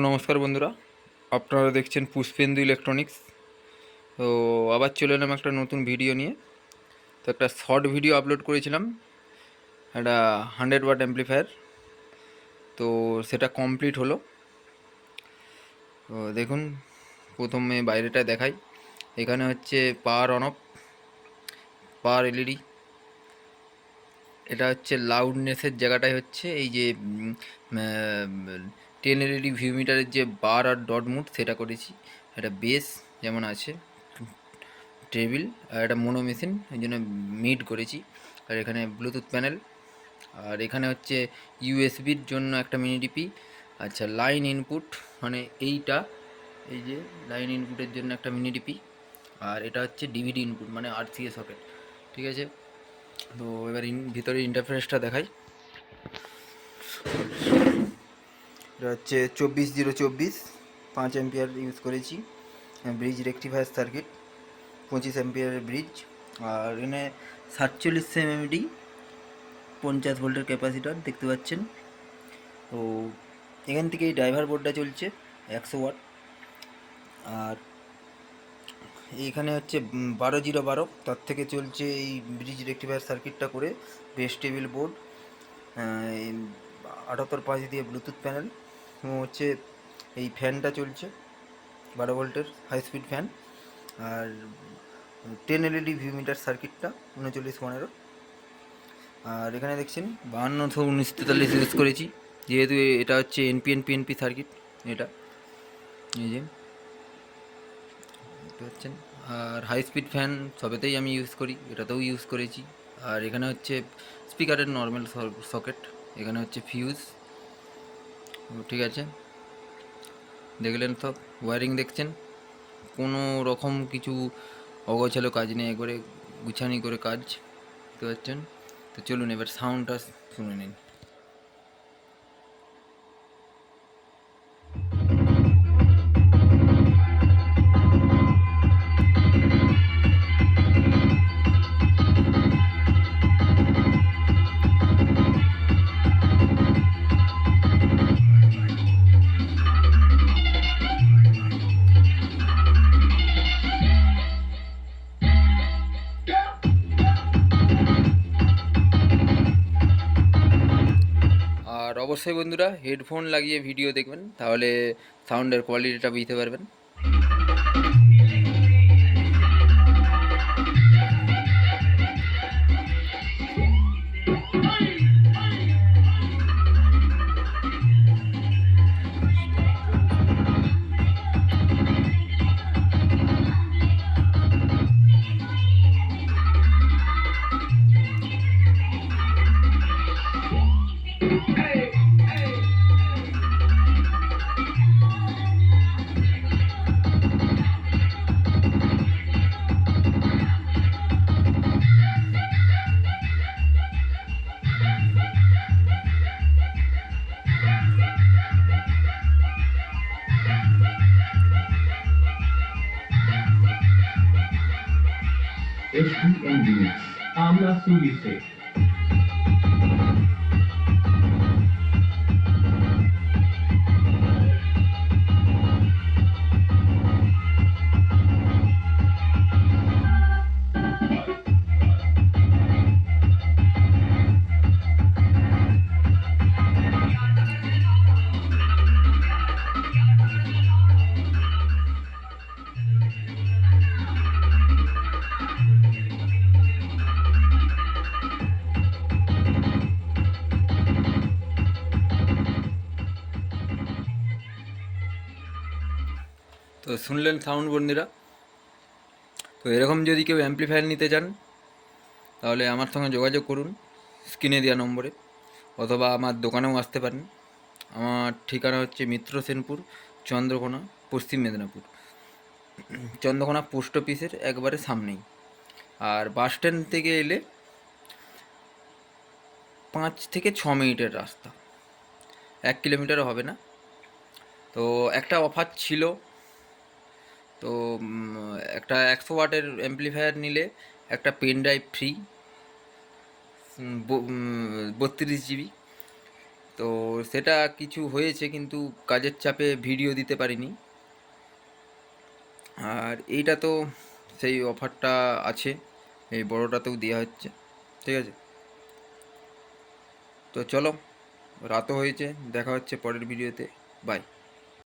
নমস্কার বন্ধুরা, আপনারা দেখছেন পুষ্পেন্দু ইলেকট্রনিক্স। তো আবার চলে এলাম একটা নতুন ভিডিও নিয়ে। তো একটা শর্ট ভিডিও আপলোড করেছিলাম, একটা 100 ওয়াট অ্যাম্প্লিফায়ার। তো সেটা কমপ্লিট হলো। তো দেখুন, প্রথমে বাইরেটা দেখাই। এখানে হচ্ছে power on of, power LED. এটা হচ্ছে লাউডনেসের জায়গাটাই হচ্ছে এই যে 10 এলইডি ভিউ মিটারের যে বার আর ডট মুড সেটা করেছি। এটা বেস যেমন আছে, টেবিল, আর একটা মোনো মেশিন, এই জন্য মিড করেছি। আর এখানে ব্লুটুথ প্যানেল, আর এখানে হচ্ছে ইউএসবির জন্য একটা মিনি ডিপি। আচ্ছা, লাইন ইনপুট মানে এইটা, এই যে লাইন ইনপুটের জন্য একটা মিনি ডিপি। আর এটা হচ্ছে ডিভিডি ইনপুট মানে আরসিএ সকেট। ঠিক আছে, তো এবার ভিতরে ইন্টারফেসটা দেখাই। এটা হচ্ছে 24 0 24 5 অ্যাম্পিয়ার ইউজ করেছি। ব্রিজ রেকটিফায়ার সার্কিট, 25 অ্যাম্পিয়ারের ব্রিজ। আর এখানে 47 এমএমডি 50 ভোল্টের ক্যাপাসিটার দেখতে পাচ্ছেন। তো এখান থেকে এই ড্রাইভার বোর্ডটা চলছে 100 ওয়াট। আর এইখানে হচ্ছে 12 0 12, তার থেকে চলছে এই ব্রিজ রেকটিফায়ার সার্কিটটা করে বেস টেবিল বোর্ড, 78 5 দিয়ে ব্লুটুথ প্যানেল, এবং হচ্ছে এই ফ্যানটা চলছে 12 ভোল্টের হাই স্পিড ফ্যান। আর 10 এলইডি ভিউ মিটার সার্কিটটা 39 15। আর এখানে দেখছেন 521943 ইউজ করেছি, যেহেতু এটা হচ্ছে এনপিএন পিএনপি সার্কিট। এটা এই যে দেখতে পাচ্ছেন। আর হাই স্পিড ফ্যান সবেতেই আমি ইউজ করি, এটাতেও ইউজ করেছি। আর এখানে হচ্ছে স্পিকারের নর্মাল সকেট, এখানে হচ্ছে ফিউজ। ঠিক আছে, দেখলেন সব ওয়ারিং দেখছেন, কোনো রকম কিছু অগোছালো কাজ নেই, একবারে গুছানি করে কাজ, দেখতে পাচ্ছেন। তো চলুন এবার সাউন্ডটা শুনে নিন। আর অবশ্যই বন্ধুরা হেডফোন লাগিয়ে ভিডিও দেখবেন, তাহলে সাউন্ডের কোয়ালিটিটা বুঝতে পারবেন। SDN Remix, Amla Sulise. তো শুনলেন সাউন্ড বন্ধুরা। তো এরকম যদি কেউ অ্যাম্প্লিফায়ার নিতে চান, তাহলে আমার সঙ্গে যোগাযোগ করুন স্ক্রিনে দেওয়া নম্বরে, অথবা আমার দোকানেও আসতে পারেন। আমার ঠিকানা হচ্ছে মিত্র সেনপুর, চন্দ্রকোনা, পশ্চিম মেদিনীপুর। চন্দ্রকোনা পোস্ট অফিসের একবারে সামনেই। আর বাস স্ট্যান্ড থেকে এলে 5 থেকে 6 মিনিটের রাস্তা, 1 কিলোমিটারও হবে না। তো একটা অফার ছিল, তো একটা 100 ওয়াটের অ্যাম্প্লিফায়ার নিলে একটা পেন ড্রাইভ ফ্রি, 32 জিবি। তো সেটা কিছু হয়েছে, কিন্তু কাজের চাপে ভিডিও দিতে পারিনি। আর এইটা তো সেই অফারটা আছে, এই বড়টাতেও দেওয়া হচ্ছে, ঠিক আছে। তো চলো, রাতও হয়েছে, দেখা হচ্ছে পরের ভিডিওতে, বাই।